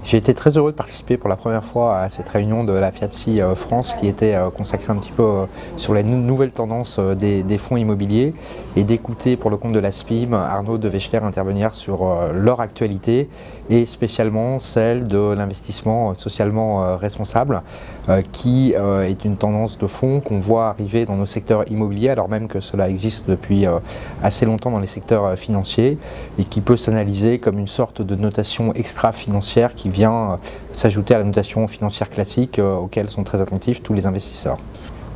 J'ai été très heureux de participer pour la première fois à cette réunion de la FIAPSI France qui était consacrée un petit peu sur les nouvelles tendances des fonds immobiliers et d'écouter pour le compte de la SPIM Arnaud de Weschler intervenir sur leur actualité et spécialement celle de l'investissement socialement responsable qui est une tendance de fond qu'on voit arriver dans nos secteurs immobiliers alors même que cela existe depuis assez longtemps dans les secteurs financiers et qui peut s'analyser comme une sorte de notation extra-financière qui vient s'ajouter à la notation financière classique auquel sont très attentifs tous les investisseurs.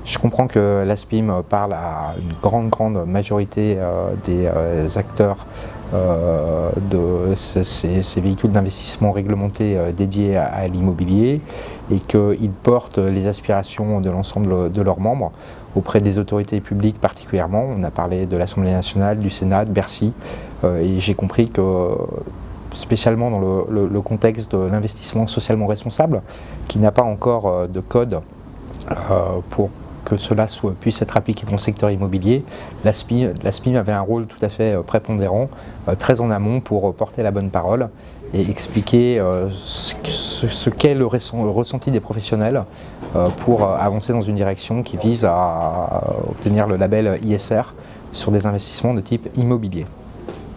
Je comprends que l'ASPIM parle à une grande majorité des acteurs de ces véhicules d'investissement réglementés dédiés à l'immobilier et qu'ils portent les aspirations de l'ensemble de leurs membres auprès des autorités publiques particulièrement. On a parlé de l'Assemblée nationale, du Sénat, de Bercy et j'ai compris que spécialement dans le contexte de l'investissement socialement responsable, qui n'a pas encore de code pour que cela puisse être appliqué dans le secteur immobilier, l'ASPIM avait un rôle tout à fait prépondérant, très en amont pour porter la bonne parole et expliquer ce qu'est le ressenti des professionnels pour avancer dans une direction qui vise à obtenir le label ISR sur des investissements de type immobilier.